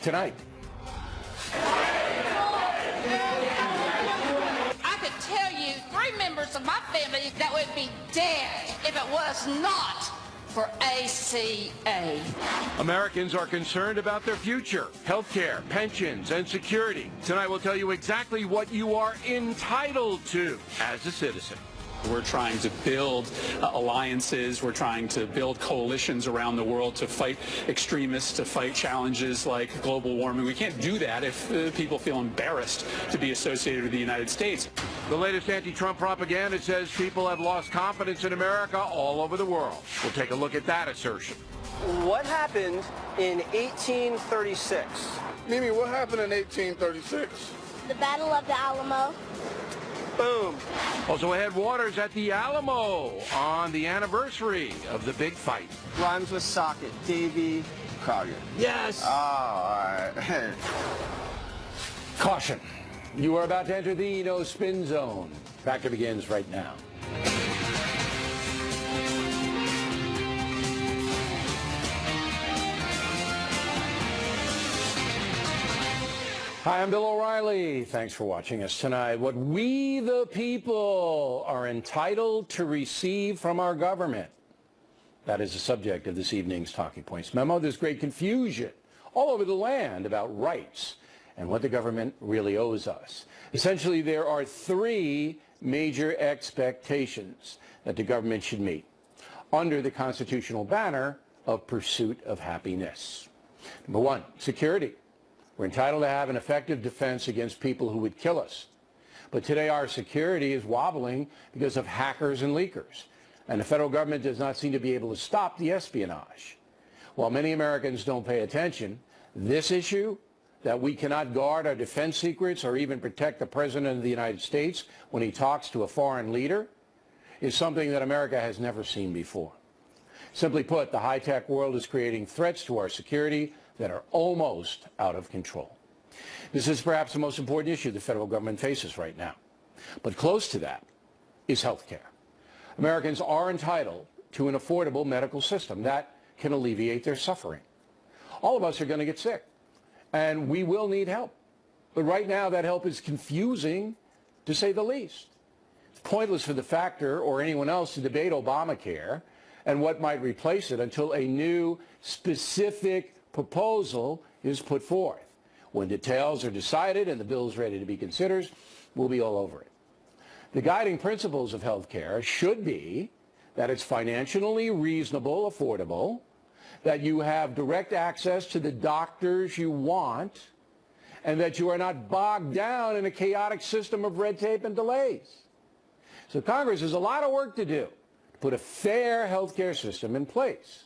tonight. I could tell you 3 members of my family that would be dead if it was not for ACA. Americans are concerned about their future, health care, pensions, and security. Tonight we'll tell you exactly what you are entitled to as a citizen. We're trying to build alliances. We're trying to build coalitions around the world to fight extremists, to fight challenges like global warming. We can't do that if people feel embarrassed to be associated with the United States. The latest anti-Trump propaganda says people have lost confidence in America all over the world. We'll take a look at that assertion. What happened in 1836? Mimi, what happened in 1836? The Battle of the Alamo. Boom. Also ahead, Waters at the Alamo on the anniversary of the big fight. Rhymes with socket. Davy Crockett. Yes. Oh, all right. Caution. You are about to enter the no spin zone. Factor begins right now. Hi, I'm Bill O'Reilly. Thanks for watching us tonight. What we, the people, are entitled to receive from our government. That is the subject of this evening's Talking Points memo. There's great confusion all over the land about rights and what the government really owes us. Essentially, there are 3 major expectations that the government should meet under the constitutional banner of pursuit of happiness. Number 1, security. We're entitled to have an effective defense against people who would kill us. But today our security is wobbling because of hackers and leakers. And the federal government does not seem to be able to stop the espionage. While many Americans don't pay attention, this issue, that we cannot guard our defense secrets or even protect the President of the United States when he talks to a foreign leader, is something that America has never seen before. Simply put, the high-tech world is creating threats to our security that are almost out of control. This is perhaps the most important issue the federal government faces right now. But close to that is health care. Americans are entitled to an affordable medical system that can alleviate their suffering. All of us are going to get sick, and we will need help. But right now, that help is confusing, to say the least. It's pointless for the Factor or anyone else to debate Obamacare and what might replace it until a new, specific proposal is put forth. When details are decided and the bill is ready to be considered, we'll be all over it. The guiding principles of health care should be that it's financially reasonable, affordable, that you have direct access to the doctors you want, and that you are not bogged down in a chaotic system of red tape and delays. So Congress has a lot of work to do to put a fair health care system in place.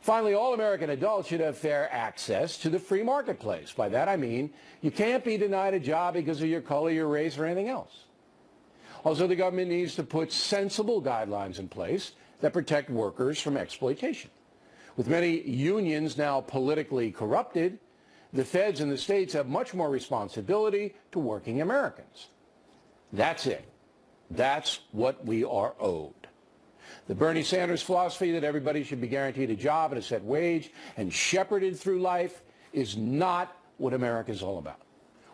Finally, all American adults should have fair access to the free marketplace. By that I mean you can't be denied a job because of your color, your race, or anything else. Also, the government needs to put sensible guidelines in place that protect workers from exploitation. With many unions now politically corrupted, the feds and the states have much more responsibility to working Americans. That's it. That's what we are owed. The Bernie Sanders philosophy that everybody should be guaranteed a job and a set wage and shepherded through life is not what America is all about.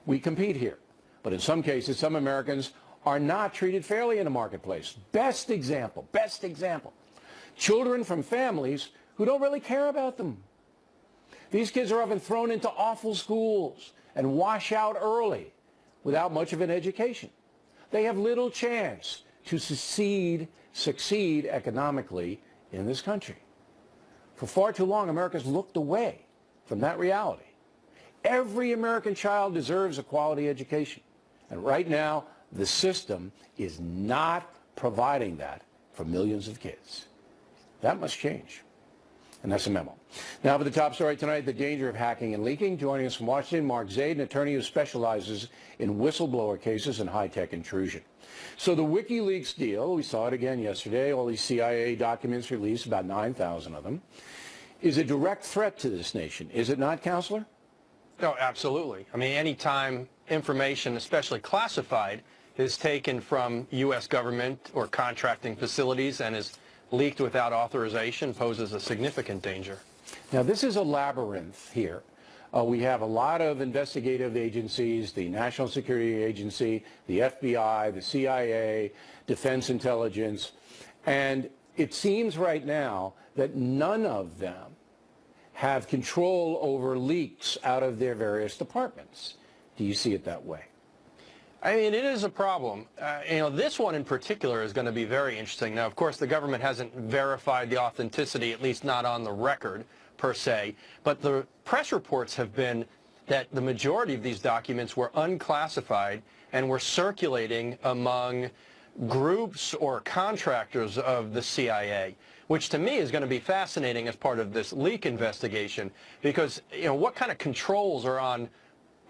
We compete here, but in some cases, some Americans are not treated fairly in the marketplace. Best example. Children from families who don't really care about them. These kids are often thrown into awful schools and wash out early without much of an education. They have little chance to succeed economically in this country. For far too long, America's looked away from that reality. Every American child deserves a quality education. And right now, the system is not providing that for millions of kids. That must change. And that's a memo. Now for the top story tonight, the danger of hacking and leaking. Joining us from Washington, Mark Zaid, an attorney who specializes in whistleblower cases and high-tech intrusion. So the WikiLeaks deal, we saw it again yesterday, all these CIA documents released, about 9,000 of them, is a direct threat to this nation. Is it not, Counselor? No, absolutely. I mean, anytime information, especially classified, is taken from U.S. government or contracting facilities and is leaked without authorization poses a significant danger. Now, this is a labyrinth here We have a lot of investigative agencies, the National Security Agency, the FBI, the CIA, Defense Intelligence, and it seems right now that none of them have control over leaks out of their various departments. Do you see it that way? I mean, it is a problem. This one in particular is going to be very interesting. Now, of course, the government hasn't verified the authenticity, at least not on the record, per se, but the press reports have been that the majority of these documents were unclassified and were circulating among groups or contractors of the CIA, which to me is going to be fascinating as part of this leak investigation, because what kind of controls are on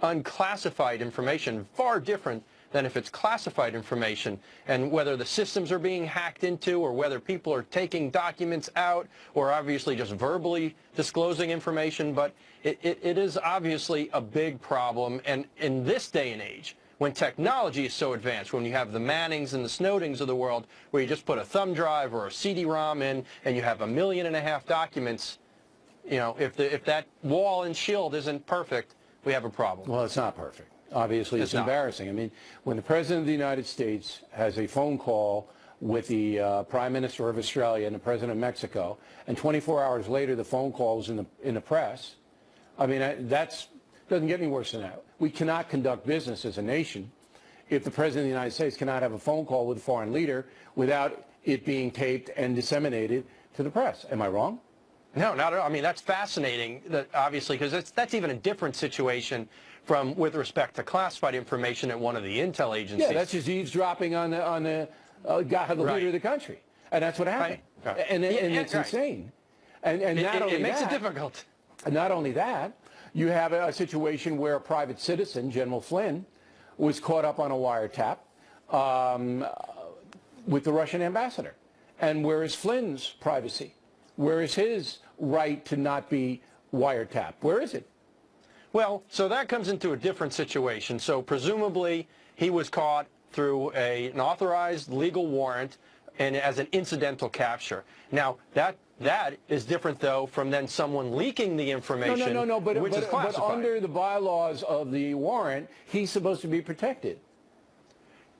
unclassified information? Far different than if it's classified information, and whether the systems are being hacked into, or whether people are taking documents out, or obviously just verbally disclosing information. But it is obviously a big problem, and in this day and age, when technology is so advanced, when you have the Mannings and the Snowdens of the world, where you just put a thumb drive or a CD-ROM in and you have 1.5 million documents, if that wall and shield isn't perfect, we have a problem. Well, it's not perfect. Obviously, it's embarrassing. I mean, when the President of the United States has a phone call with the Prime Minister of Australia and the President of Mexico, and 24 hours later the phone call is in the press, I mean, that doesn't get any worse than that. We cannot conduct business as a nation if the President of the United States cannot have a phone call with a foreign leader without it being taped and disseminated to the press. Am I wrong? No, not at all. I mean, that's fascinating, obviously, because that's even a different situation from with respect to classified information at one of the intel agencies. Yeah, that's just eavesdropping on the leader of the country, and that's what happened. Right. And it's insane. And not only it makes that, it difficult. Not only that, you have a situation where a private citizen, General Flynn, was caught up on a wiretap with the Russian ambassador. And where is Flynn's privacy? Where is his right to not be wiretapped? Where is it? Well, so that comes into a different situation. So presumably he was caught through an authorized legal warrant and as an incidental capture. Now, that is different, though, from then someone leaking the information, No, but under the bylaws of the warrant, he's supposed to be protected.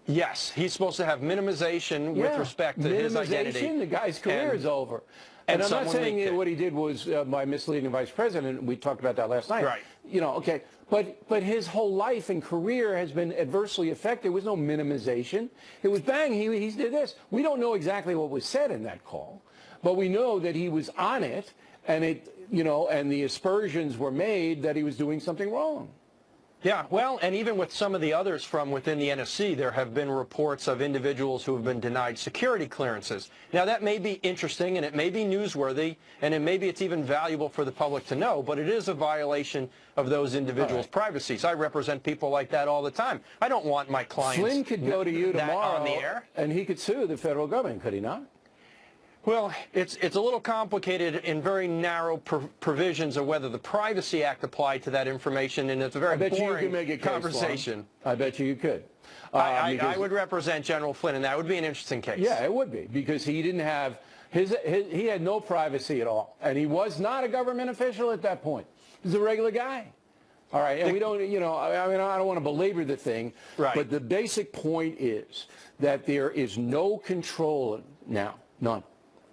Yes, he's supposed to have minimization with respect to his identity. The guy's career is over. And I'm not saying what he did was by misleading the vice president. We talked about that last night. Right. Okay. But his whole life and career has been adversely affected. There was no minimization. It was bang, he did this. We don't know exactly what was said in that call, but we know that he was on it, and and the aspersions were made that he was doing something wrong. Yeah, well, and even with some of the others from within the NSC, there have been reports of individuals who have been denied security clearances. Now, that may be interesting, and it may be newsworthy, and maybe it's even valuable for the public to know, but it is a violation of those individuals' privacies. I represent people like that all the time. I don't want my clients Flynn could go to you tomorrow on the air, and he could sue the federal government, could he not? Well, it's a little complicated in very narrow provisions of whether the Privacy Act applied to that information, and it's a very boring conversation. I bet you could. I would represent General Flynn, and that would be an interesting case. Yeah, it would be, because he didn't have he had no privacy at all, and he was not a government official at that point. He was a regular guy. All right, and we don't, I don't want to belabor the thing, but the basic point is that there is no control now, none.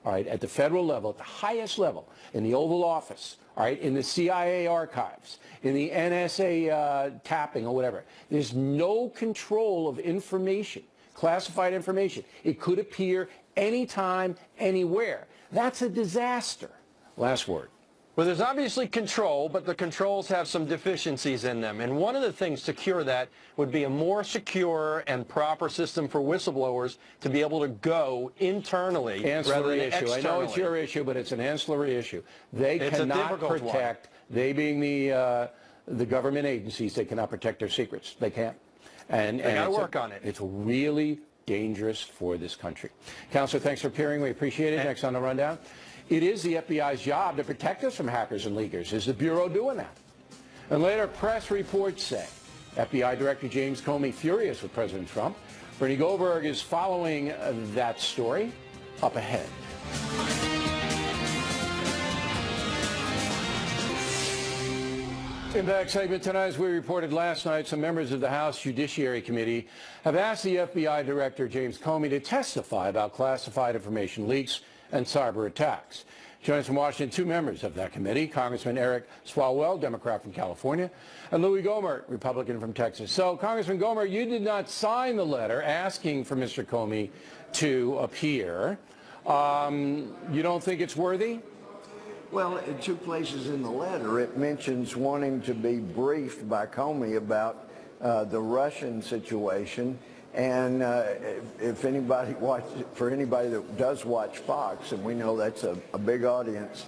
All right, at the federal level, at the highest level, in the Oval Office, all right, in the CIA archives, in the NSA tapping or whatever. There's no control of information, classified information. It could appear anytime, anywhere. That's a disaster. Last word. Well, there's obviously control, but the controls have some deficiencies in them. And one of the things to cure that would be a more secure and proper system for whistleblowers to be able to go internally rather than externally. I know it's your issue, but it's an ancillary issue. They cannot protect, they being the government agencies, they cannot protect their secrets. They can't. And they got to work on it. It's really dangerous for this country. Counselor, thanks for appearing. We appreciate it. Next on the Rundown. It is the FBI's job to protect us from hackers and leakers. Is the Bureau doing that? And later, press reports say FBI Director James Comey furious with President Trump. Bernie Goldberg is following that story. Up ahead. Impact segment tonight, as we reported last night, some members of the House Judiciary Committee have asked the FBI Director James Comey to testify about classified information leaks and cyber attacks. Joining us from Washington, two members of that committee, Congressman Eric Swalwell, Democrat from California, and Louis Gohmert, Republican from Texas. So, Congressman Gohmert, you did not sign the letter asking for Mr. Comey to appear. You don't think it's worthy? Well, in two places in the letter, it mentions wanting to be briefed by Comey about the Russian situation. And if anybody for anybody that does watch Fox, and we know that's a big audience,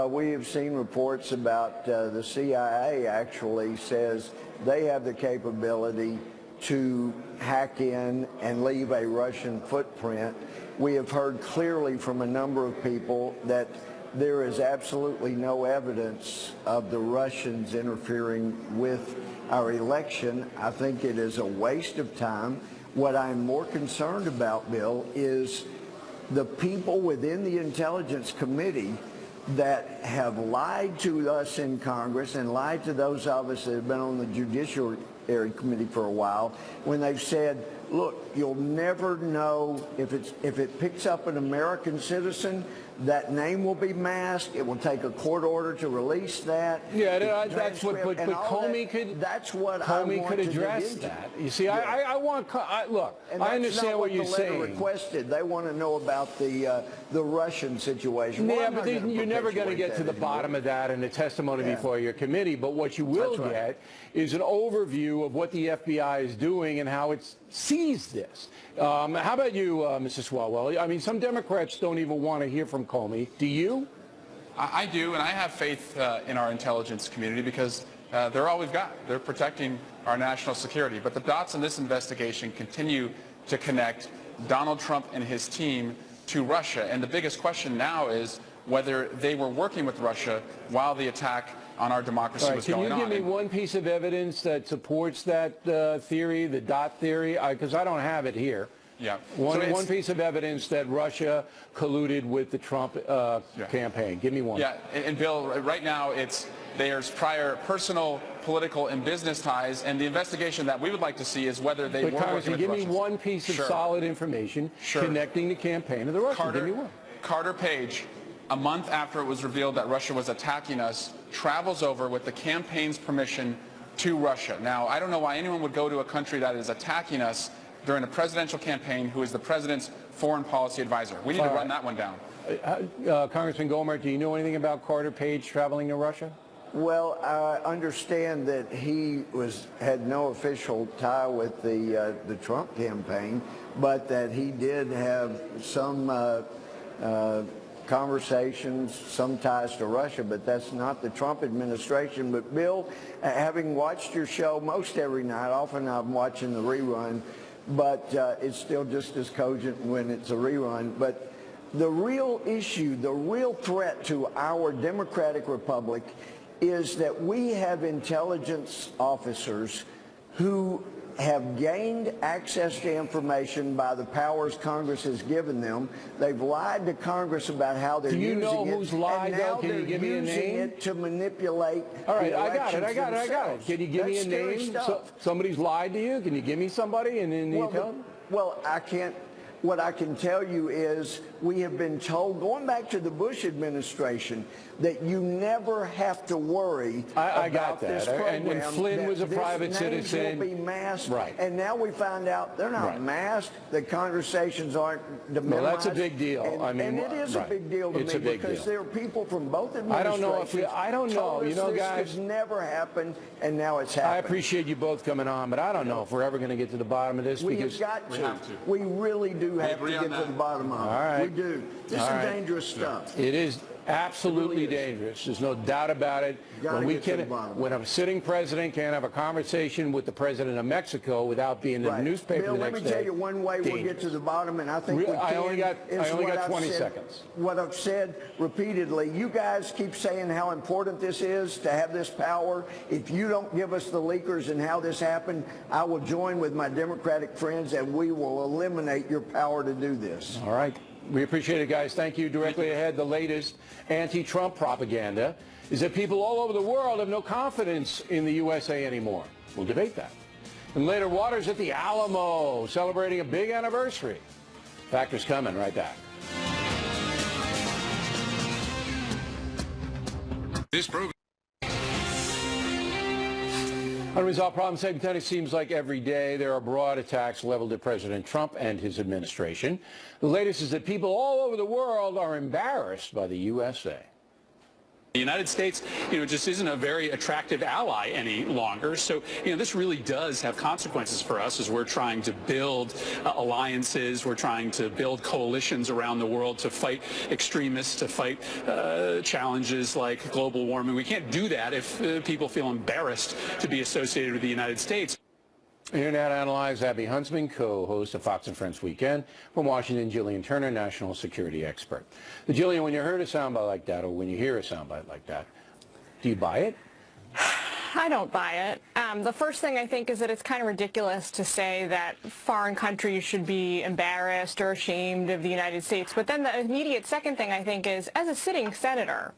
we have seen reports about the CIA actually says they have the capability to hack in and leave a Russian footprint. We have heard clearly from a number of people that there is absolutely no evidence of the Russians interfering with our election. I think it is a waste of time. What I'm more concerned about, Bill, is the people within the Intelligence Committee that have lied to us in Congress and lied to those of us that have been on the Judiciary Committee for a while when they've said, look, you'll never know if it picks up an American citizen, that name will be masked. It will take a court order to release that. Yeah, that's what. But Comey could. That's what Comey could address that. You see, yeah. I want. Look, I understand what you're saying. Requested. They want to know about the Russian situation. Yeah, but you're never going to get to the bottom of that in the testimony before your committee. But what you will get is an overview of what the FBI is doing and how it sees this. How about you, Mr. Swalwell? I mean, some Democrats don't even want to hear from Comey. Do you? I do, and I have faith in our intelligence community because they're all we've got. They're protecting our national security. But the dots in this investigation continue to connect Donald Trump and his team to Russia. And the biggest question now is whether they were working with Russia while the attack on our democracy was going on. Can you give me one piece of evidence that supports that theory, the dot theory? Because I don't have it here. Yeah. One piece of evidence that Russia colluded with the Trump campaign. Give me one. Yeah, and Bill, right now there's prior personal, political, and business ties, and the investigation that we would like to see is whether they were working with Russia. Give me one piece of solid information connecting the campaign to the Russians. Give me one. Carter Page, a month after it was revealed that Russia was attacking us, travels over with the campaign's permission to Russia. Now, I don't know why anyone would go to a country that is attacking us during a presidential campaign who is the president's foreign policy advisor. We need to run that one down. Congressman Gohmert, do you know anything about Carter Page traveling to Russia? Well, I understand that he had no official tie with the Trump campaign, but that he did have some conversations, some ties to Russia, but that's not the Trump administration. But Bill, having watched your show most every night, often I'm watching the rerun, but it's still just as cogent when it's a rerun. But the real issue, the real threat to our democratic republic is that we have intelligence officers who have gained access to information by the powers Congress has given them. They've lied to Congress about how they're using it. Do you know who's lied, though? Can you give me a name? And now they're using it to manipulate All right, I got it. Can you give me a name? Somebody's lied to you? Can you give me somebody in the intelligence? Well, I can't. What I can tell you is we have been told, going back to the Bush administration, that you never have to worry about this program. And Flynn was a private citizen. Names will be masked. Right. And now we find out they're not masked. The conversations aren't demonized. Well, that's a big deal. And it is a big deal to me because there are people from both administrations. I don't know. You know, guys, this could never happen, and now it's happening. I appreciate you both coming on, but I don't know if we're ever going to get to the bottom of this. We have got to. We really do have to get to the bottom of it. All right. We do. This is dangerous stuff. It is absolutely dangerous. There's no doubt about it. When a sitting president can't have a conversation with the president of Mexico without being in the newspaper Bill, the next day. let me tell you one way we'll get to the bottom, and I think we can. I only got 20 seconds. What I've said repeatedly, you guys keep saying how important this is to have this power. If you don't give us the leakers and how this happened, I will join with my Democratic friends, and we will eliminate your power to do this. All right. We appreciate it, guys. Thank you. Directly ahead, the latest anti-Trump propaganda is that people all over the world have no confidence in the USA anymore. We'll debate that. And later, Waters at the Alamo, celebrating a big anniversary. Factors coming right back. This program. Unresolved problems. St. Tennessee seems like every day there are broad attacks leveled at President Trump and his administration. The latest is that people all over the world are embarrassed by the USA. The United States, just isn't a very attractive ally any longer. So, this really does have consequences for us as we're trying to build alliances. We're trying to build coalitions around the world to fight extremists, to fight challenges like global warming. We can't do that if people feel embarrassed to be associated with the United States. Internet analyst Abby Huntsman, co-host of Fox and Friends Weekend. From Washington, Jillian Turner, national security expert. Jillian, when you heard a soundbite like that, or when you hear a soundbite like that, do you buy it? I don't buy it. The first thing I think is that it's kind of ridiculous to say that foreign countries should be embarrassed or ashamed of the United States. But then the immediate second thing I think is, as a sitting senator,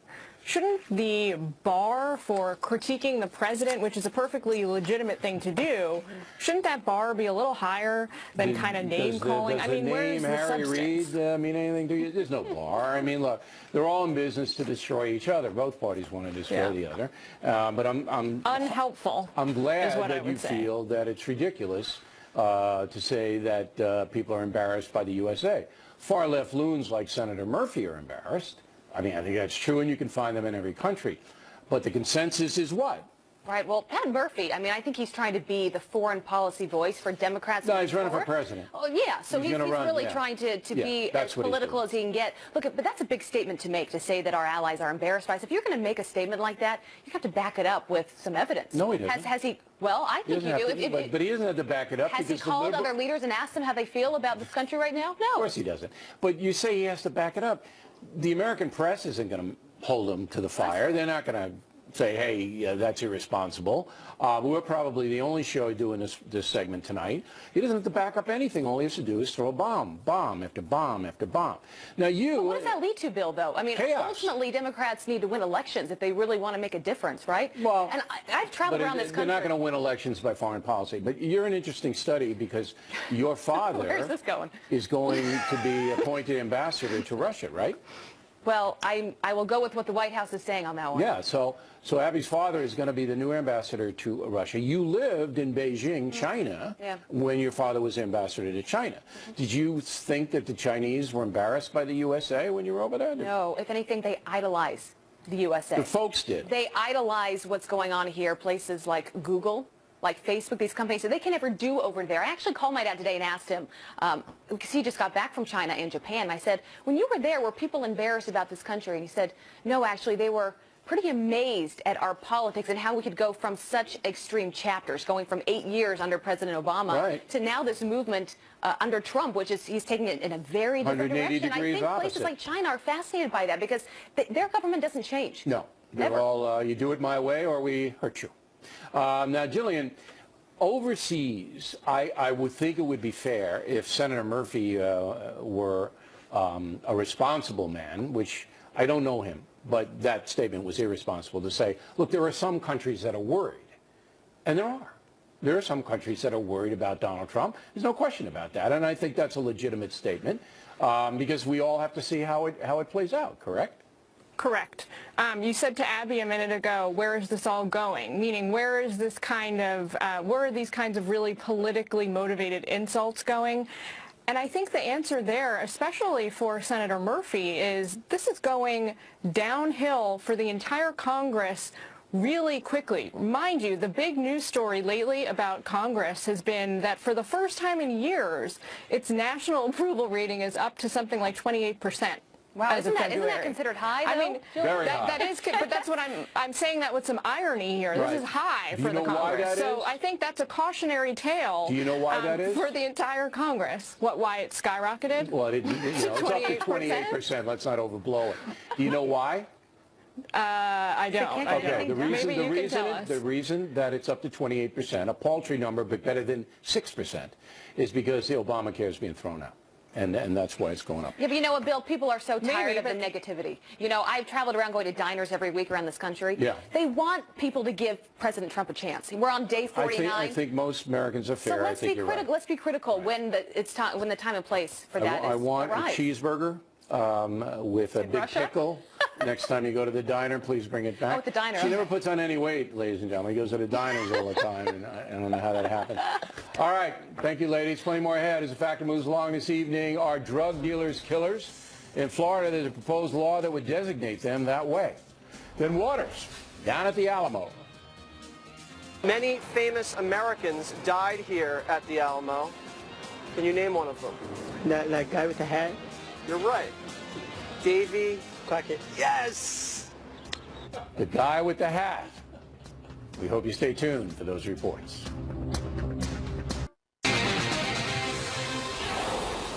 shouldn't the bar for critiquing the president, which is a perfectly legitimate thing to do, shouldn't that bar be a little higher than kind of name-calling? I mean, where is the substance? Harry Reid mean anything to you? There's no bar. I mean, look, they're all in business to destroy each other. Both parties want to destroy the other. But I'm unhelpful. I'm glad that you feel that it's ridiculous to say that people are embarrassed by the USA. Far-left loons like Senator Murphy are embarrassed. I mean, I think that's true, and you can find them in every country. But the consensus is what? Right. Well, Pat Murphy, I mean, I think he's trying to be the foreign policy voice for Democrats. No, he's running for president. Oh, yeah. So he's really trying to be as political as he can get. Look, but that's a big statement to make, to say that our allies are embarrassed by us. If you're going to make a statement like that, you have to back it up with some evidence. No, he doesn't. Has he? Well, I think you do. But he doesn't have to back it up. Has he called other leaders and asked them how they feel about this country right now? No. Of course he doesn't. But you say he has to back it up. The American press isn't going to hold him to the fire. They're not going to say, hey, that's irresponsible. We're probably the only show doing this segment tonight. He doesn't have to back up anything. All he has to do is throw a bomb after bomb after bomb. Now what does that lead to, Bill, though? I mean, chaos. Ultimately, Democrats need to win elections if they really want to make a difference, right? Well, and I've traveled around this country. They're not going to win elections by foreign policy. But you're an interesting study because your father Where's this going? is going to be appointed ambassador to Russia, right? Well, I will go with what the White House is saying on that one. Yeah, so Abby's father is going to be the new ambassador to Russia. You lived in Beijing, China, when your father was ambassador to China. Did you think that the Chinese were embarrassed by the USA when you were over there? No, if anything, they idolize the USA. The folks did. They idolize what's going on here, places like Google, like Facebook, these companies, so they can never do over there. I actually called my dad today and asked him, because he just got back from China and Japan. I said, when you were there, were people embarrassed about this country? And he said, no, actually, they were pretty amazed at our politics and how we could go from such extreme chapters, going from 8 years under President Obama to now this movement under Trump, which is he's taking it in a very different direction. I think places like China are fascinated by that because their government doesn't change. No, they're all, you do it my way or we hurt you. Now, Jillian, overseas, I would think it would be fair if Senator Murphy were a responsible man, which I don't know him, but that statement was irresponsible to say, look, there are some countries that are worried, and there are. There are some countries that are worried about Donald Trump. There's no question about that, and I think that's a legitimate statement because we all have to see how it plays out, correct? Correct. You said to Abby a minute ago, where is this all going? Meaning, where is this kind of, where are these kinds of really politically motivated insults going? And I think the answer there, especially for Senator Murphy, is this is going downhill for the entire Congress really quickly. Mind you, the big news story lately about Congress has been that for the first time in years, its national approval rating is up to something like 28%. Wow, isn't that considered high, though? I mean, very high. That is, but that's what I'm saying that with some irony here. This is high for the Congress. So I think that's a cautionary tale. Do you know why that is? For the entire Congress. why it skyrocketed? Well, it's up to 28%. Let's not overblow it. Do you know why? I don't. Okay, the reason that it's up to 28%, a paltry number, but better than 6%, is because the Obamacare is being thrown out. and that's why it's going up. Yeah, but you know what, Bill? People are so tired Maybe, of the negativity. You know, I've traveled around going to diners every week around this country. Yeah. They want people to give President Trump a chance. We're on day 49. I think most Americans are fair. So let's I think be you're critical. right. Let's be critical when the time and place for that is I want a arrives. cheeseburger with a big Russia? pickle. Next time you go to the diner, please bring it back. Oh, at the diner, She never okay. puts on any weight, ladies and gentlemen. He goes to the diners all the time, and I don't know how that happens. All right. Thank you, ladies. Plenty more ahead as the factor moves along this evening. Are drug dealers killers? In Florida, there's a proposed law that would designate them that way. Then Waters, down at the Alamo. Many famous Americans died here at the Alamo. Can you name one of them? That guy with the hat? You're right. Davy Crockett. Yes! The guy with the hat. We hope you stay tuned for those reports.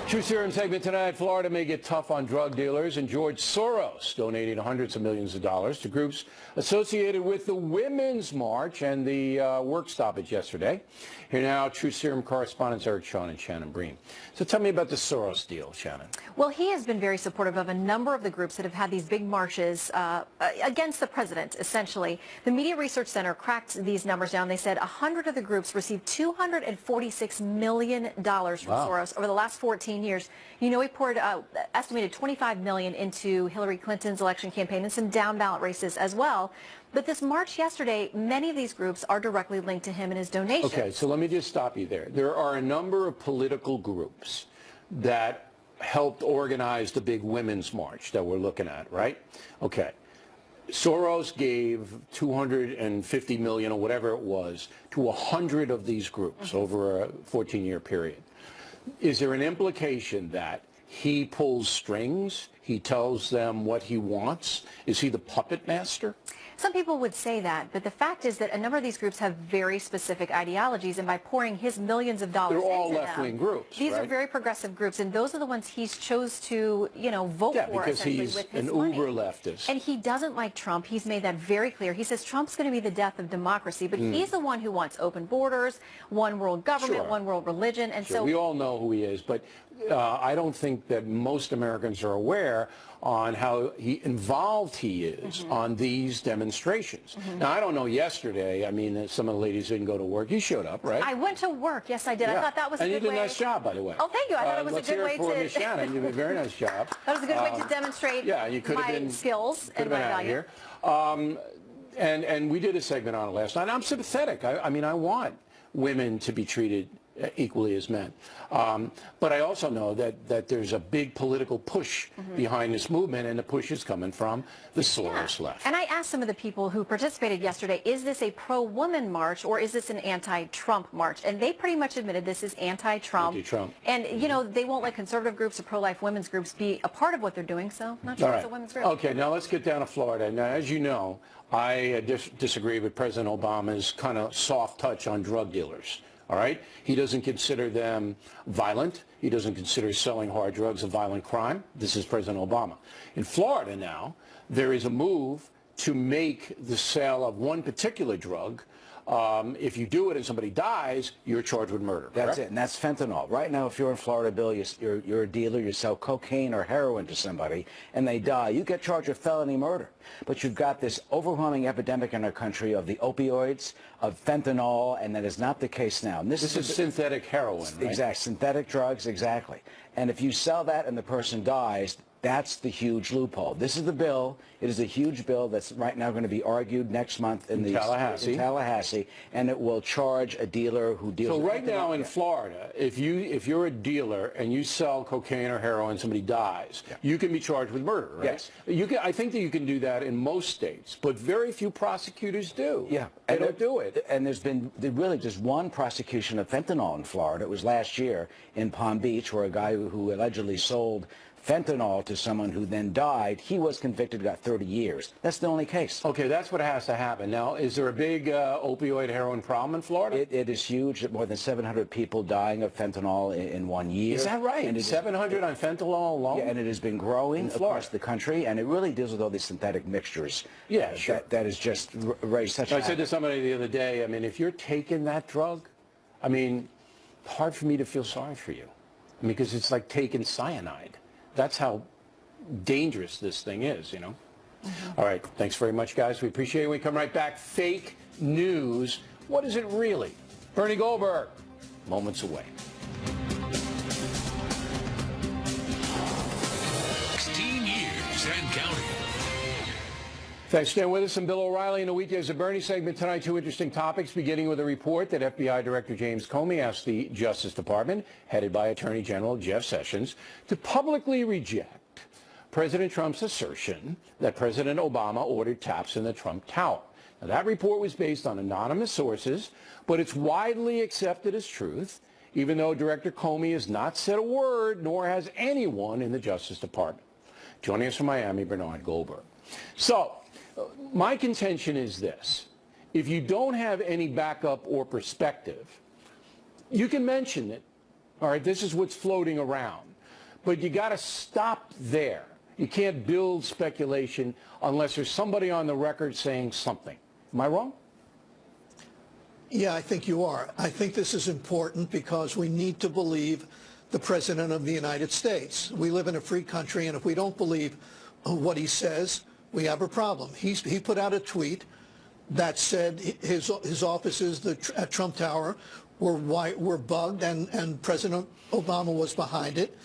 True Serum segment tonight. Florida may get tough on drug dealers, and George Soros donating hundreds of millions of dollars to groups associated with the Women's March and the work stoppage yesterday. Here now, True Serum correspondents Eric Shawn and Shannon Breen. So tell me about the Soros deal, Shannon. Well, he has been very supportive of a number of the groups that have had these big marches against the president, essentially. The Media Research Center cracked these numbers down. They said 100 of the groups received $246 million from Soros over the last 14 years. You know, he poured estimated $25 million into Hillary Clinton's election campaign and some down ballot races as well. But this march yesterday, many of these groups are directly linked to him and his donations. Okay, so let me just stop you there. There are a number of political groups that helped organize the big Women's March that we're looking at, right? Okay. Soros gave $250 million or whatever it was to 100 of these groups over a 14-year period. Is there an implication that he pulls strings? He tells them what he wants? Is he the puppet master? Some people would say that, but the fact is that a number of these groups have very specific ideologies, and by pouring his millions of dollars They're all into left-wing them, groups, these right? are very progressive groups, and those are the ones he's chose to, you know, vote for because essentially he's with his an money. uber leftist. And he doesn't like Trump. He's made that very clear. He says Trump's going to be the death of democracy, but he's the one who wants open borders, one world government, Sure. one world religion, and so We all know who he is, but I don't think that most Americans are aware on how involved he is on these demonstrations. Now, I don't know yesterday. I mean, some of the ladies didn't go to work. You showed up, right? I went to work. Yes, I did. Yeah. I thought that was a and good you way. did a nice job, by the way. Oh, thank you. I thought it was a let's good hear way it for to. Miss Shannon. You did a very nice job. That was a good way to demonstrate you could have my been, skills could and have my been out value. here. And we did a segment on it last night. I'm sympathetic. I mean, I want women to be treated equally as men. But I also know that there's a big political push behind this movement, and the push is coming from the Soros left. And I asked some of the people who participated yesterday, is this a pro-woman march or is this an anti-Trump march? And they pretty much admitted this is anti-Trump. Anti-Trump. And, you know, they won't let conservative groups or pro-life women's groups be a part of what they're doing, so I'm not sure All it's right. a women's group. Okay, now let's get down to Florida. Now, as you know, I disagree with President Obama's kind of soft touch on drug dealers. All right? He doesn't consider them violent. He doesn't consider selling hard drugs a violent crime. This is President Obama. In Florida now, there is a move to make the sale of one particular drug. If you do it and somebody dies, you're charged with murder. That's correct? it, and that's fentanyl. Right now, if you're in Florida, Bill, you're a dealer, you sell cocaine or heroin to somebody, and they die, you get charged with felony murder. But you've got this overwhelming epidemic in our country of the opioids, of fentanyl, and that is not the case now. And This is synthetic heroin, right? Exactly, synthetic drugs, exactly. And if you sell that and the person dies, that's the huge loophole. This is the bill. It is a huge bill that's right now going to be argued next month in Tallahassee, and it will charge a dealer who deals. So with right now in Florida, if you're a dealer and you sell cocaine or heroin, somebody dies, you can be charged with murder, right? Yes. I think that you can do that in most states, but very few prosecutors do. Yeah, They don't do it. And there's been really just one prosecution of fentanyl in Florida. It was last year in Palm Beach, where a guy who allegedly sold fentanyl to someone who then died, he was convicted, got 30 years. That's the only case. Okay, that's what has to happen. Now, is there a big opioid heroin problem in Florida? It is huge. More than 700 people dying of fentanyl in 1 year. Is that right? And 700 on fentanyl alone? Yeah, and it has been growing across the country, and it really deals with all these synthetic mixtures. Yeah, sure. That is just raised such I said to somebody the other day, I mean, if you're taking that drug, I mean, hard for me to feel sorry for you. because it's like taking cyanide. That's how dangerous this thing is, you know. All right, thanks very much, guys. We appreciate it. We come right back. Fake news. What is it really? Bernie Goldberg, moments away. 16 years and counting. Thanks for staying with us. I'm Bill O'Reilly. In the Weekdays of Bernie segment tonight, two interesting topics, beginning with a report that FBI Director James Comey asked the Justice Department, headed by Attorney General Jeff Sessions, to publicly reject President Trump's assertion that President Obama ordered taps in the Trump Tower. Now, that report was based on anonymous sources, but it's widely accepted as truth, even though Director Comey has not said a word, nor has anyone in the Justice Department. Joining us from Miami, Bernard Goldberg. So, my contention is this. If you don't have any backup or perspective, you can mention it. All right, this is what's floating around. But you got to stop there. You can't build speculation unless there's somebody on the record saying something. Am I wrong? Yeah, I think you are. I think this is important because we need to believe the President of the United States. We live in a free country, and if we don't believe what he says, we have a problem. He put out a tweet that said his offices at Trump Tower were bugged, and President Obama was behind it.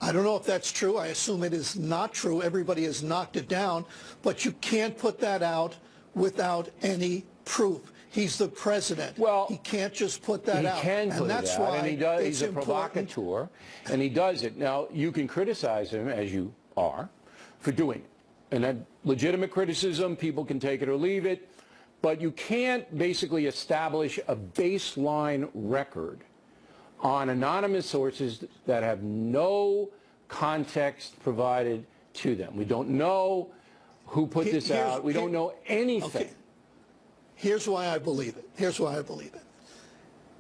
I don't know if that's true. I assume it is not true. Everybody has knocked it down. But you can't put that out without any proof. He's the president. Well, he can't just put that out. He can put it out, and he does. He's a provocateur, and he does it. Now, you can criticize him, as you are, for doing it. And that legitimate criticism, people can take it or leave it. But you can't basically establish a baseline record on anonymous sources that have no context provided to them. We don't know who put this out. We don't know anything. Okay. Here's why I believe it. Here's why I believe it.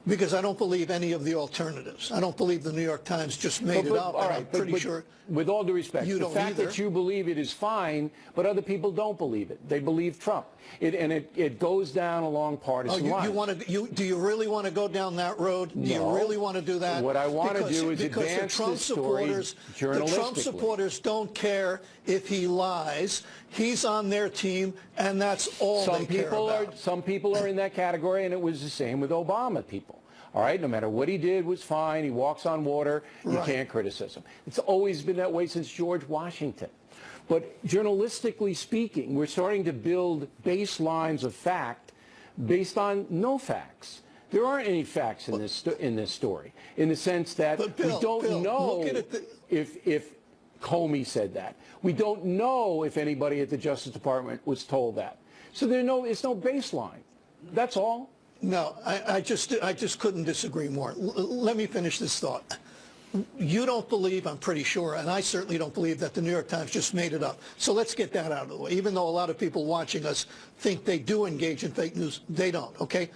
Because I don't believe any of the alternatives. I don't believe the New York Times just made it up. I'm pretty sure. With all due respect, the fact that you believe it is fine, but other people don't believe it. They believe Trump. It goes down along partisan lines. Do you really want to go down that road? No. Do you really want to do that? What I want to do is advance this story journalistically. The Trump supporters don't care if he lies. He's on their team, and that's all they care about. Some people are in that category, and it was the same with Obama people. All right, no matter what he did was fine. He walks on water. You can't criticize him. It's always been that way since George Washington. But journalistically speaking, we're starting to build baselines of fact based on no facts. There aren't any facts in this story, in the sense that we don't know if Comey said that. We don't know if anybody at the Justice Department was told that. So it's no baseline. That's all. No, I just couldn't disagree more. Let me finish this thought. You don't believe, I'm pretty sure, and I certainly don't believe that the New York Times just made it up. So let's get that out of the way. Even though a lot of people watching us think they do engage in fake news, they don't, okay?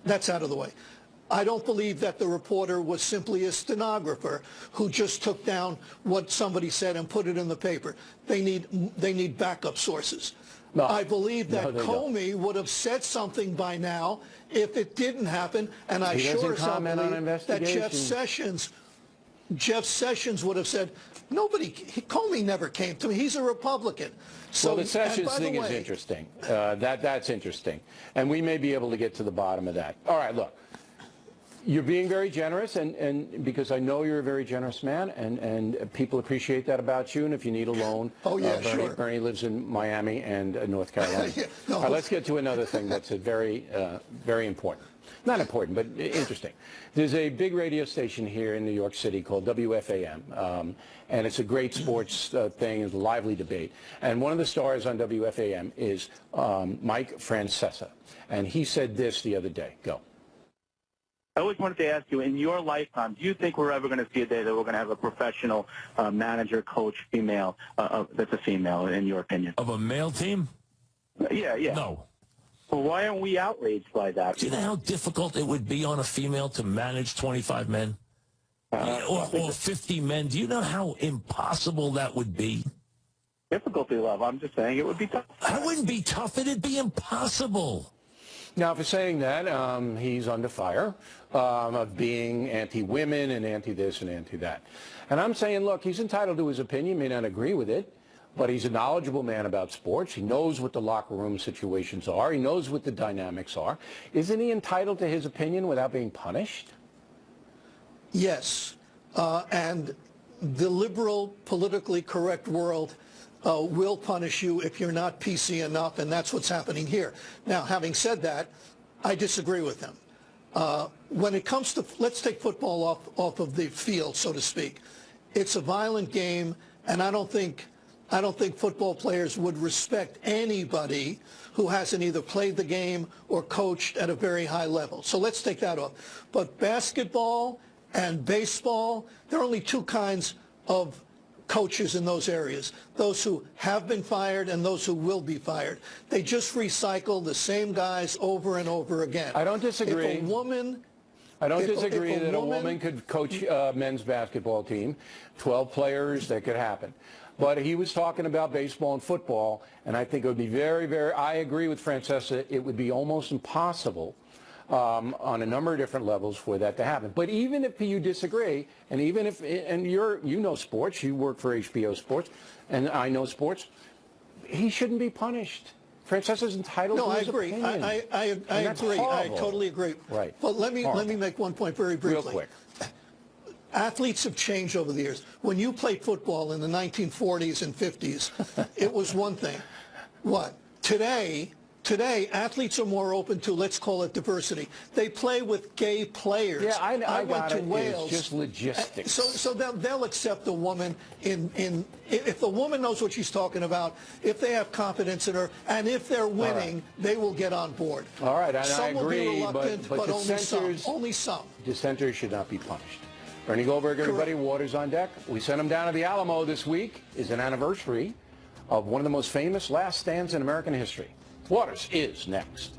That's out of the way. I don't believe that the reporter was simply a stenographer who just took down what somebody said and put it in the paper. They need backup sources. No. I believe that Comey would have said something by now if it didn't happen, and I sure as hell believe that Jeff Sessions would have said, Comey never came to me. He's a Republican. So, well, the Sessions thing is interesting. That's interesting. And we may be able to get to the bottom of that. All right, look. You're being very generous, and because I know you're a very generous man, and people appreciate that about you. And if you need a loan, Bernie lives in Miami and North Carolina. All right, let's get to another thing that's very important. Not important, but interesting. There's a big radio station here in New York City called WFAM, and it's a great sports thing. It's a lively debate. And one of the stars on WFAM is Mike Francesa, and he said this the other day. Go. I always wanted to ask you, in your lifetime, do you think we're ever going to see a day that we're going to have a professional manager, coach, female, that's a female, in your opinion? Of a male team? Yeah. No. Well, why aren't we outraged by that? Do you know how difficult it would be on a female to manage 25 men? Or 50 men? Do you know how impossible that would be? Difficulty level. I'm just saying it would be tough. It wouldn't be tough. It'd be impossible. Now, for saying that, he's under fire of being anti-women and anti-this and anti-that. And I'm saying, look, he's entitled to his opinion, may not agree with it, but he's a knowledgeable man about sports. He knows what the locker room situations are. He knows what the dynamics are. Isn't he entitled to his opinion without being punished? Yes. And the liberal, politically correct world will punish you if you're not PC enough, and that's what's happening here. Now, having said that, I disagree with him. When it comes to, let's take football off of the field, so to speak. It's a violent game, and I don't think football players would respect anybody who hasn't either played the game or coached at a very high level. So let's take that off. But basketball and baseball, there are only two kinds of coaches in those areas, those who have been fired and those who will be fired. They just recycle the same guys over and over again. I don't disagree. If a woman... I don't disagree that a woman could coach a men's basketball team, 12 players, that could happen. But he was talking about baseball and football, and I think it would be I agree with Francesca, it would be almost impossible on a number of different levels for that to happen. But even if you disagree, and even if, and you know sports, you work for HBO Sports, and I know sports, he shouldn't be punished. Francesca's entitled to his opinion. No, I agree. I totally agree. Right. But let me make one point very briefly. Real quick. Athletes have changed over the years. When you played football in the 1940s and 50s, it was one thing. What? Today, athletes are more open to, let's call it diversity. They play with gay players. Yeah, I went to Wales. It's just logistics. So they'll accept a woman if the woman knows what she's talking about, if they have confidence in her, and if they're winning, they will get on board. All right, and some I agree, will be reluctant, but only some. Dissenters should not be punished. Bernie Goldberg, everybody, Waters on deck. We sent him down to the Alamo this week. Is an anniversary of one of the most famous last stands in American history. Waters is next.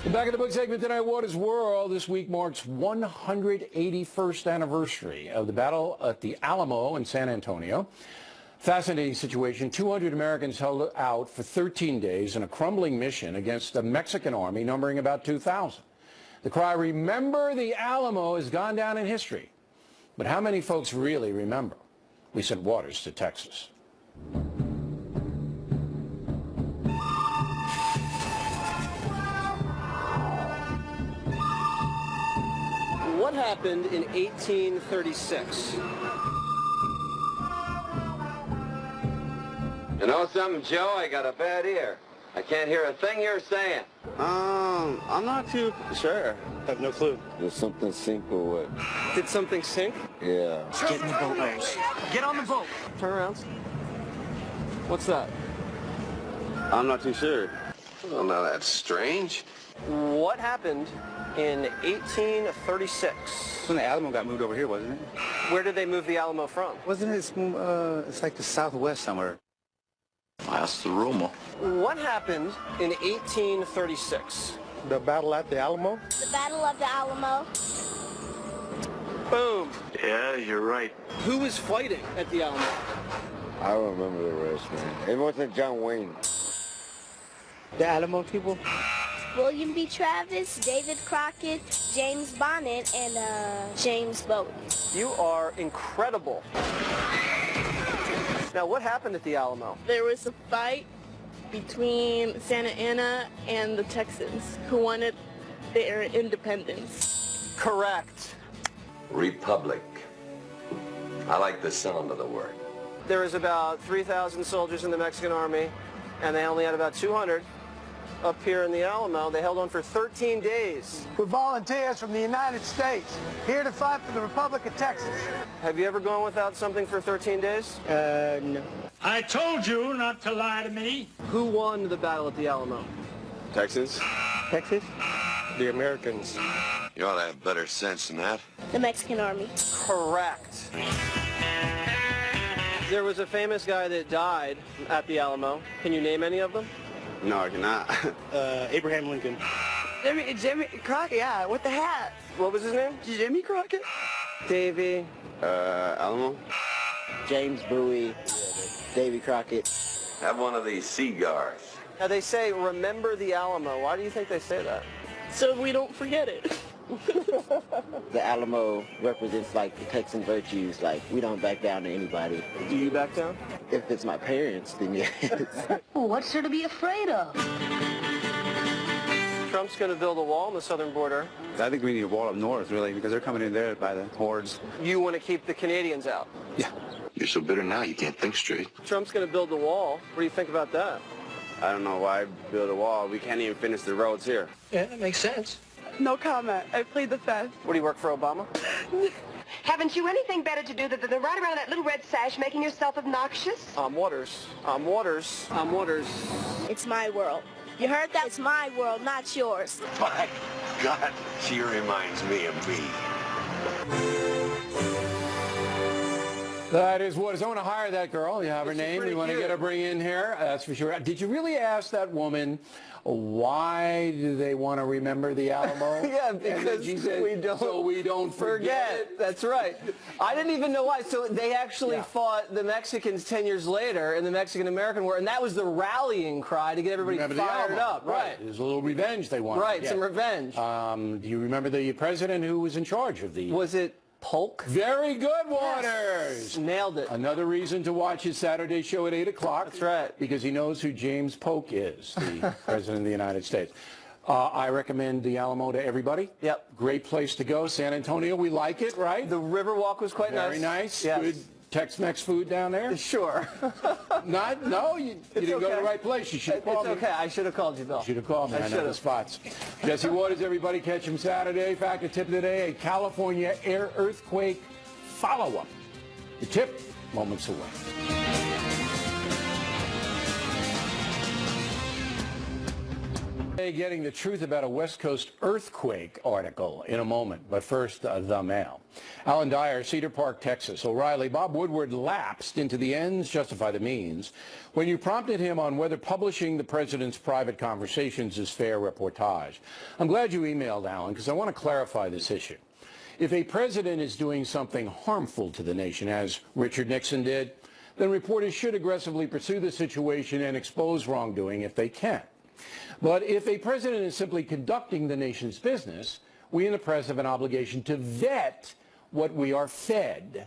The Back of the Book segment tonight, Waters World. This week marks 181st anniversary of the battle at the Alamo in San Antonio. Fascinating situation. 200 Americans held out for 13 days in a crumbling mission against a Mexican army numbering about 2,000. The cry, "Remember the Alamo," has gone down in history. But how many folks really remember? We sent Waters to Texas. What happened in 1836? You know something, Joe? I got a bad ear. I can't hear a thing you're saying. I'm not too sure. I have no clue. Did something sink or what? Did something sink? Yeah. Get in the boat, Rose. Get on the boat. Turn around. What's that? I'm not too sure. Well, now that's strange. What happened in 1836? When the Alamo got moved over here, wasn't it? Where did they move the Alamo from? Wasn't it? It's like the southwest somewhere. That's the rumor. What happened in 1836? The battle at the Alamo? The Battle of the Alamo. Boom. Yeah, you're right. Who was fighting at the Alamo? I don't remember the rest, man. It wasn't John Wayne. The Alamo people? William B. Travis, David Crockett, James Bonnet, and James Bowie. You are incredible. Now, what happened at the Alamo? There was a fight between Santa Anna and the Texans who wanted their independence. Correct. Republic. I like the sound of the word. There was about 3,000 soldiers in the Mexican army, and they only had about 200 up here in the Alamo. They held on for 13 days. We're volunteers from the United States, here to fight for the Republic of Texas. Have you ever gone without something for 13 days? No. I told you not to lie to me. Who won the battle at the Alamo? Texans. Texas? The Americans. You ought to have better sense than that. The Mexican army. Correct. There was a famous guy that died at the Alamo. Can you name any of them? No, I cannot. Abraham Lincoln. Jimmy Crockett, yeah, with the hat. What was his name? Jimmy Crockett. Davy. Alamo. James Bowie, Davy Crockett. Have one of these cigars. Now they say, remember the Alamo. Why do you think they say that? So we don't forget it. The Alamo represents like the Texan virtues, like we don't back down to anybody. Do you back down? If it's my parents, then yes. Well, what's there to be afraid of? Trump's going to build a wall on the southern border. I think we need a wall up north, really, because they're coming in there by the hordes. You want to keep the Canadians out? Yeah. You're so bitter now you can't think straight. Trump's going to build the wall. What do you think about that? I don't know why build a wall. We can't even finish the roads here. Yeah, that makes sense. No comment. I played the fence. What, do you work for Obama? Haven't you anything better to do than ride around that little red sash making yourself obnoxious? I'm Waters. I'm Waters. I'm Waters. It's my world. You heard that? It's my world, not yours. My God, she reminds me of me. That is what is. I want to hire that girl. You have her name. You want to get her bring in here? That's for sure. Did you really ask that woman why do they want to remember the Alamo? Yeah, because we don't forget. That's right. I didn't even know why. So they actually fought the Mexicans 10 years later in the Mexican-American War, and that was the rallying cry to get everybody fired up. Right. There's a little revenge they wanted. Right, some revenge. Do you remember the president who was in charge of the... Was it Polk? Very good, Waters. Yes. Nailed it. Another reason to watch his Saturday show at 8 o'clock. That's right. Because he knows who James Polk is, the President of the United States. I recommend the Alamo to everybody. Yep. Great place to go. San Antonio, we like it, right? The Riverwalk was quite nice. Very nice. Yes. Good Tex-Mex food down there? Sure. No, you didn't go to the right place. You should have called me. It's okay. I should have called you, Bill. You should have called me. I know the spots. Jesse Waters, everybody, catch him Saturday. Fact, a tip of the day, a California air earthquake follow-up. The tip, moments away. Getting the truth about a West Coast earthquake article in a moment. But first, the mail. Alan Dyer, Cedar Park, Texas. O'Reilly, Bob Woodward lapsed into the ends justify the means when you prompted him on whether publishing the president's private conversations is fair reportage. I'm glad you emailed, Alan, because I want to clarify this issue. If a president is doing something harmful to the nation, as Richard Nixon did, then reporters should aggressively pursue the situation and expose wrongdoing if they can. But if a president is simply conducting the nation's business, we in the press have an obligation to vet what we are fed.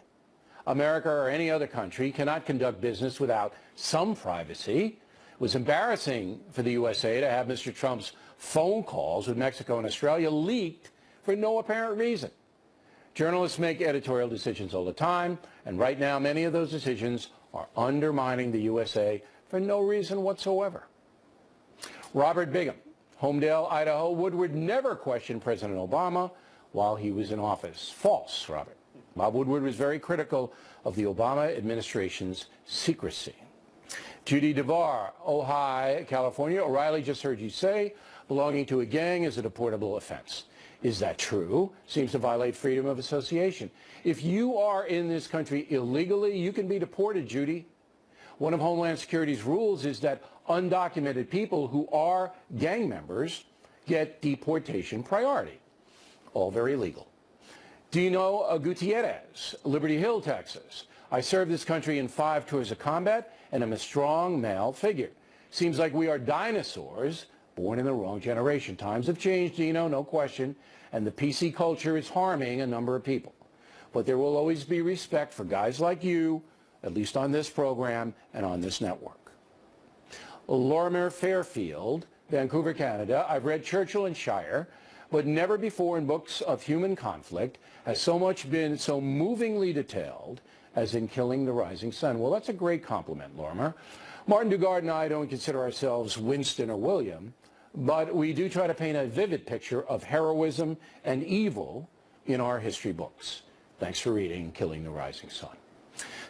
America or any other country cannot conduct business without some privacy. It was embarrassing for the USA to have Mr. Trump's phone calls with Mexico and Australia leaked for no apparent reason. Journalists make editorial decisions all the time, and right now many of those decisions are undermining the USA for no reason whatsoever. Robert Bigham, Homedale, Idaho. Woodward never questioned President Obama while he was in office. False, Robert. Bob Woodward was very critical of the Obama administration's secrecy. Judy DeVar, Ojai, California. O'Reilly just heard you say belonging to a gang is a deportable offense. Is that true? Seems to violate freedom of association. If you are in this country illegally, you can be deported, Judy. One of Homeland Security's rules is that undocumented people who are gang members get deportation priority. All very legal. Dino Gutierrez, Liberty Hill, Texas. I served this country in 5 tours of combat and am a strong male figure. Seems like we are dinosaurs born in the wrong generation. Times have changed, Dino, no question, and the PC culture is harming a number of people. But there will always be respect for guys like you, at least on this program and on this network. Lorimer Fairfield, Vancouver, Canada. I've read Churchill and Shire, but never before in books of human conflict has so much been so movingly detailed as in Killing the Rising Sun. Well, that's a great compliment, Lorimer. Martin Dugard and I don't consider ourselves Winston or William, but we do try to paint a vivid picture of heroism and evil in our history books. Thanks for reading Killing the Rising Sun.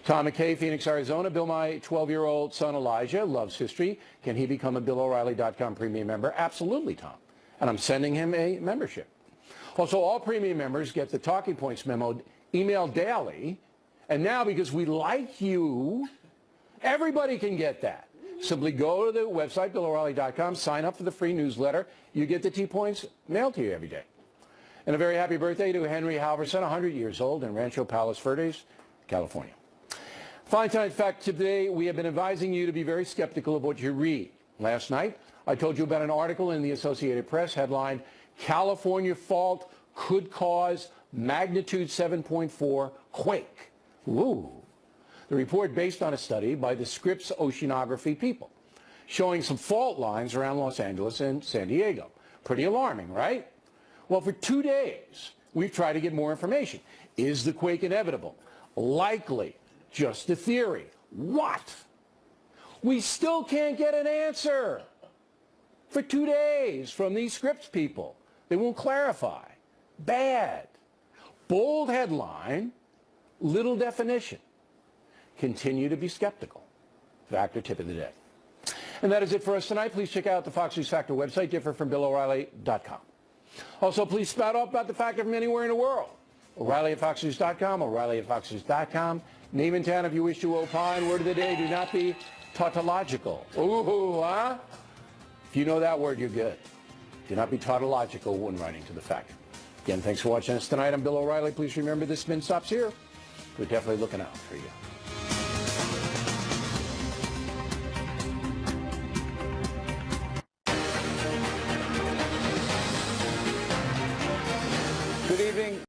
Tom McKay, Phoenix, Arizona. Bill, my 12-year-old son Elijah loves history. Can he become a BillO'Reilly.com premium member? Absolutely, Tom. And I'm sending him a membership. Also, all premium members get the Talking Points memo emailed daily. And now, because we like you, everybody can get that. Simply go to the website, BillO'Reilly.com, sign up for the free newsletter. You get the T-Points mailed to you every day. And a very happy birthday to Henry Halverson, 100 years old, in Rancho Palos Verdes, California. Fine tonight's fact today, we have been advising you to be very skeptical of what you read. Last night, I told you about an article in the Associated Press headlined, California fault could cause magnitude 7.4 quake. Ooh. The report based on a study by the Scripps Oceanography people, showing some fault lines around Los Angeles and San Diego. Pretty alarming, right? Well, for 2 days, we've tried to get more information. Is the quake inevitable? Likely. Just a theory. What? We still can't get an answer. For 2 days from these Scripps people. They won't clarify. Bad. Bold headline, little definition. Continue to be skeptical. Factor tip of the day. And that is it for us tonight. Please check out the Fox News Factor website, differentfrombillO'Reilly.com. Also, please spout up about the Factor from anywhere in the world. O'Reilly at FoxNews.com, O'Reilly at FoxNews.com. Name and town if you wish to opine. Word of the day, do not be tautological. Ooh, huh? If you know that word, you're good. Do not be tautological when writing to the Factor. Again, thanks for watching us tonight. I'm Bill O'Reilly. Please remember this spin stops here. We're definitely looking out for you. Good evening.